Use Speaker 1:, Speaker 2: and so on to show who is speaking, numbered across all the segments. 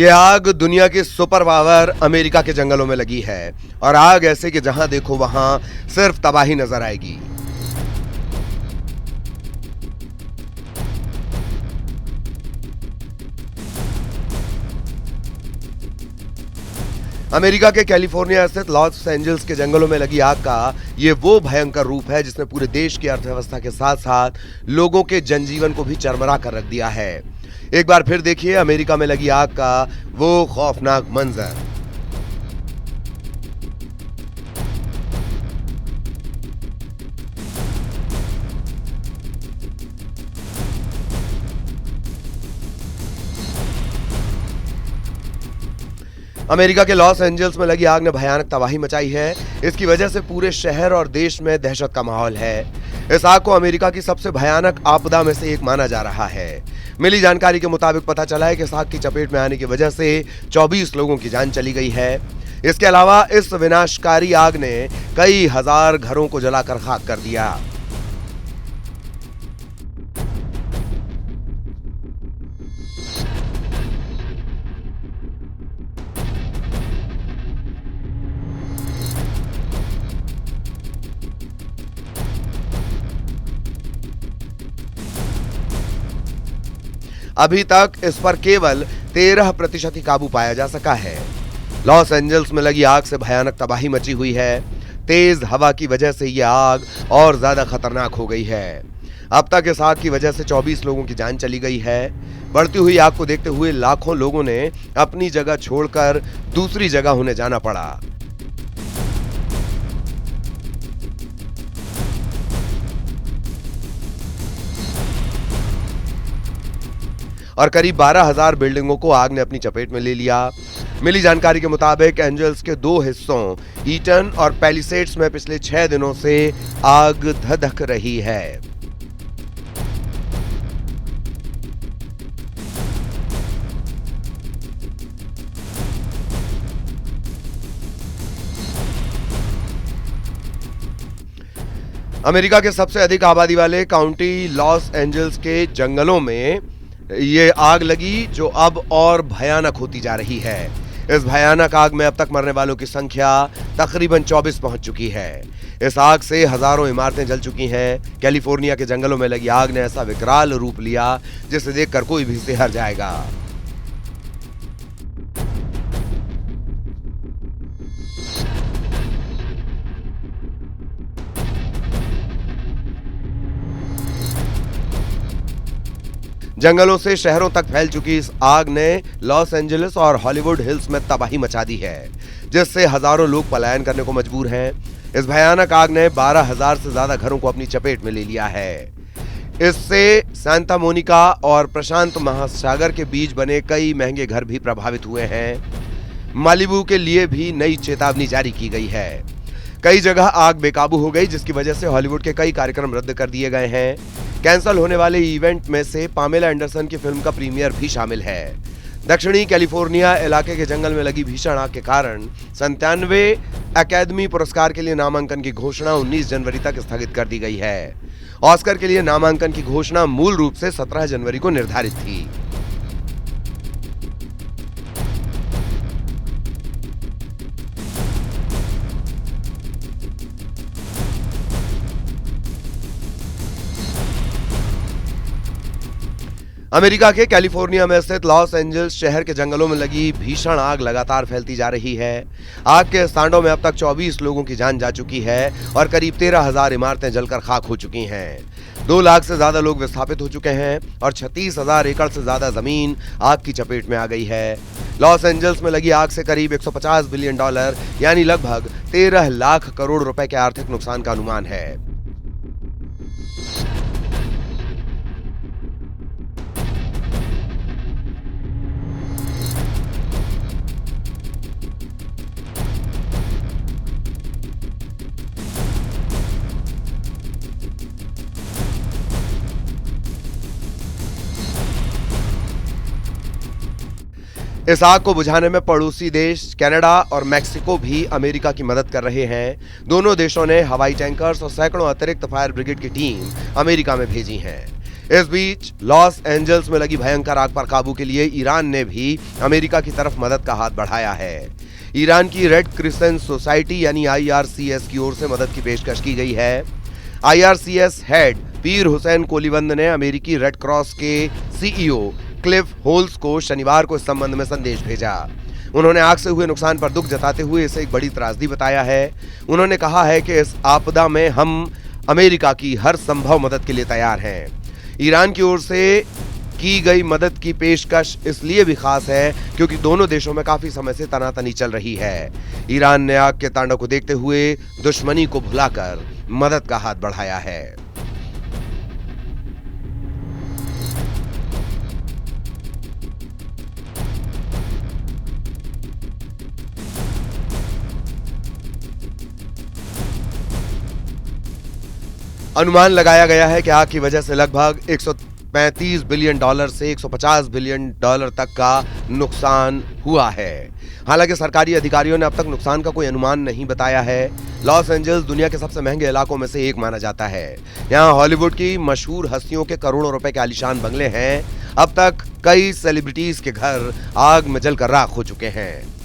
Speaker 1: ये आग दुनिया की सुपर पावर अमेरिका के जंगलों में लगी है और आग ऐसे कि जहां देखो वहां सिर्फ तबाही नजर आएगी। अमेरिका के कैलिफोर्निया स्थित लॉस एंजल्स के जंगलों में लगी आग का ये वो भयंकर रूप है जिसने पूरे देश की अर्थव्यवस्था के साथ साथ लोगों के जनजीवन को भी चरमरा कर रख दिया है। एक बार फिर देखिए अमेरिका में लगी आग का वो खौफनाक मंजर। अमेरिका के लॉस एंजल्स में लगी आग ने भयानक तबाही मचाई है। इसकी वजह से पूरे शहर और देश में दहशत का माहौल है। इस आग को अमेरिका की सबसे भयानक आपदा में से एक माना जा रहा है। मिली जानकारी के मुताबिक पता चला है कि इस आग की चपेट में आने की वजह से 24 लोगों की जान चली गई है। इसके अलावा इस विनाशकारी आग ने कई हजार घरों को जलाकर खाक कर दिया। अभी तक इस पर केवल 13% ही काबू पाया जा सका है। लॉस एंजल्स में लगी आग से भयानक तबाही मची हुई है। तेज हवा की वजह से यह आग और ज्यादा खतरनाक हो गई है। अब तक इस आग की वजह से 24 लोगों की जान चली गई है। बढ़ती हुई आग को देखते हुए लाखों लोगों ने अपनी जगह छोड़कर दूसरी जगह उन्हें जाना पड़ा। और करीब 12,000 बिल्डिंगों को आग ने अपनी चपेट में ले लिया। मिली जानकारी के मुताबिक एंजल्स के दो हिस्सों ईटन और पैलिसेड्स में पिछले 6 दिनों से आग धधक रही है। अमेरिका के सबसे अधिक आबादी वाले काउंटी लॉस एंजल्स के जंगलों में ये आग लगी जो अब और भयानक होती जा रही है। इस भयानक आग में अब तक मरने वालों की संख्या तकरीबन 24 पहुंच चुकी है। इस आग से हजारों इमारतें जल चुकी हैं। कैलिफोर्निया के जंगलों में लगी आग ने ऐसा विकराल रूप लिया जिसे देखकर कोई भी सिहर जाएगा। जंगलों से शहरों तक फैल चुकी इस आग ने लॉस एंजलिस और हॉलीवुड हिल्स में तबाही मचा दी है, जिससे हजारों लोग पलायन करने को मजबूर हैं। इस भयानक आग ने 12,000 से ज्यादा घरों को अपनी चपेट में ले लिया है। इससे सांता मोनिका और प्रशांत महासागर के बीच बने कई महंगे घर भी प्रभावित हुए हैं। मालिबू के लिए भी नई चेतावनी जारी की गई है। कई जगह आग बेकाबू हो गई जिसकी वजह से हॉलीवुड के कई कार्यक्रम रद्द कर दिए गए हैं। कैंसल होने वाले इवेंट में से पामेला एंडरसन की फिल्म का प्रीमियर भी शामिल है। दक्षिणी कैलिफोर्निया इलाके के जंगल में लगी भीषण आग के कारण 97 अकादमी पुरस्कार के लिए नामांकन की घोषणा 19 जनवरी तक स्थगित कर दी गई है। ऑस्कर के लिए नामांकन की घोषणा मूल रूप से 17 जनवरी को निर्धारित थी। अमेरिका के कैलिफोर्निया में स्थित लॉस एंजल्स शहर के जंगलों में लगी भीषण आग लगातार फैलती जा रही है। आग के तांडव में अब तक 24 लोगों की जान जा चुकी है और करीब 13,000 इमारतें जलकर खाक हो चुकी हैं। 2 लाख से ज्यादा लोग विस्थापित हो चुके हैं और 36,000 एकड़ से ज्यादा जमीन आग की चपेट में आ गई है। लॉस एंजल्स में लगी आग से करीब $150 बिलियन यानी लगभग 13 लाख करोड़ रुपए के आर्थिक नुकसान का अनुमान है। इस आग को बुझाने में पड़ोसी देश कनाडा और मेक्सिको भी अमेरिका की मदद कर रहे हैं। दोनों देशों ने हवाई टैंकर्स और सैकड़ों अतिरिक्त फायर ब्रिगेड की टीम अमेरिका में भेजी हैं। इस बीच लॉस एंजल्स में लगी भयंकर आग पर काबू के लिए ईरान ने भी अमेरिका की तरफ मदद का हाथ बढ़ाया है। ईरान की रेड क्रिसेंट सोसाइटी यानी IRCS की ओर से मदद की पेशकश की गई है। IRCS हेड पीर हुसैन कोलीबंद ने अमेरिकी रेड क्रॉस के CEO क्लिफ होल्स को शनिवार को इस संबंध में संदेश भेजा। उन्होंने आग से हुए नुकसान पर दुख जताते हुए इसे एक बड़ी त्रासदी बताया है। उन्होंने कहा है कि इस आपदा में हम अमेरिका की हर संभव मदद के लिए तैयार हैं। ईरान की ओर से की गई मदद की पेशकश इसलिए भी खास है क्योंकि दोनों देशों में काफी समय से तनातनी चल रही है। ईरान ने आग के तांडव को देखते हुए दुश्मनी को भुलाकर मदद का हाथ बढ़ाया है। अनुमान लगाया गया है कि आग की वजह से लगभग 135 बिलियन डॉलर से 150 बिलियन डॉलर तक का नुकसान हुआ है। हालांकि सरकारी अधिकारियों ने अब तक नुकसान का कोई अनुमान नहीं बताया है। लॉस एंजल्स दुनिया के सबसे महंगे इलाकों में से एक माना जाता है। यहाँ हॉलीवुड की मशहूर हस्तियों के करोड़ों रुपए के आलीशान बंगले हैं। अब तक कई सेलिब्रिटीज के घर आग में जलकर राख हो चुके हैं।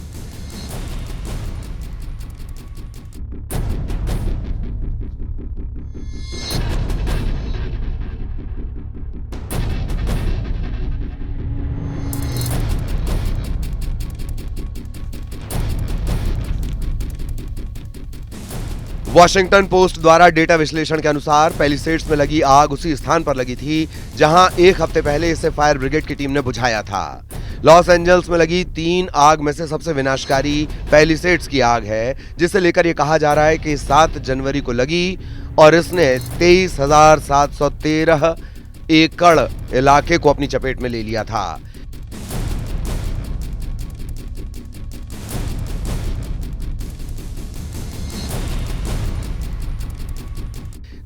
Speaker 1: वॉशिंगटन पोस्ट द्वारा डेटा विश्लेषण के अनुसार पैलिसेड्स में लगी आग उसी स्थान पर लगी थी जहां एक हफ्ते पहले इसे फायर ब्रिगेड की टीम ने बुझाया था। लॉस एंजल्स में लगी 3 आग में से सबसे विनाशकारी पैलिसेड्स की आग है, जिसे लेकर यह कहा जा रहा है कि 7 जनवरी को लगी और इसने 23,713 एकड़ इलाके को अपनी चपेट में ले लिया था।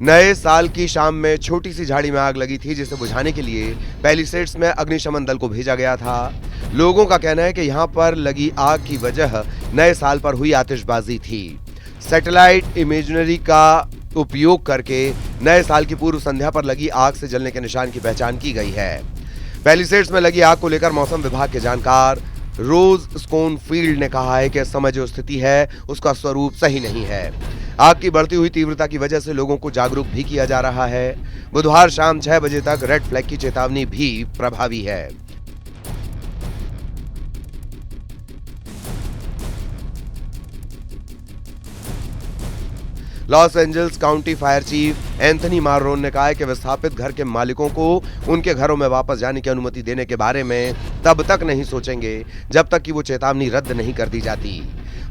Speaker 1: नए साल की शाम में छोटी सी झाड़ी में आग लगी थी, जिसे बुझाने के लिए पैलिसेड्स में अग्निशमन दल को भेजा गया था। लोगों का कहना है कि यहां पर लगी आग की वजह नए साल पर हुई आतिशबाजी थी। सैटेलाइट इमेजरी का उपयोग करके नए साल की पूर्व संध्या पर लगी आग से जलने के निशान की पहचान की गई है। पैलिसेड्स में लगी आग को लेकर मौसम विभाग के जानकार रोज स्कोनफील्ड ने कहा है कि इस समय जो स्थिति है उसका स्वरूप सही नहीं है। आग की बढ़ती हुई तीव्रता की वजह से लोगों को जागरूक भी किया जा रहा है। बुधवार शाम 6 बजे तक रेड फ्लैग की चेतावनी भी प्रभावी है। Los Angeles county fire chief Anthony Marrone ने कहा है कि विस्थापित घर के मालिकों को उनके घरों में वापस जाने की अनुमति देने के बारे में तब तक नहीं सोचेंगे जब तक कि वो चेतावनी रद्द नहीं कर दी जाती।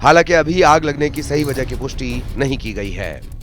Speaker 1: हालांकि अभी आग लगने की सही वजह की पुष्टि नहीं की गई है।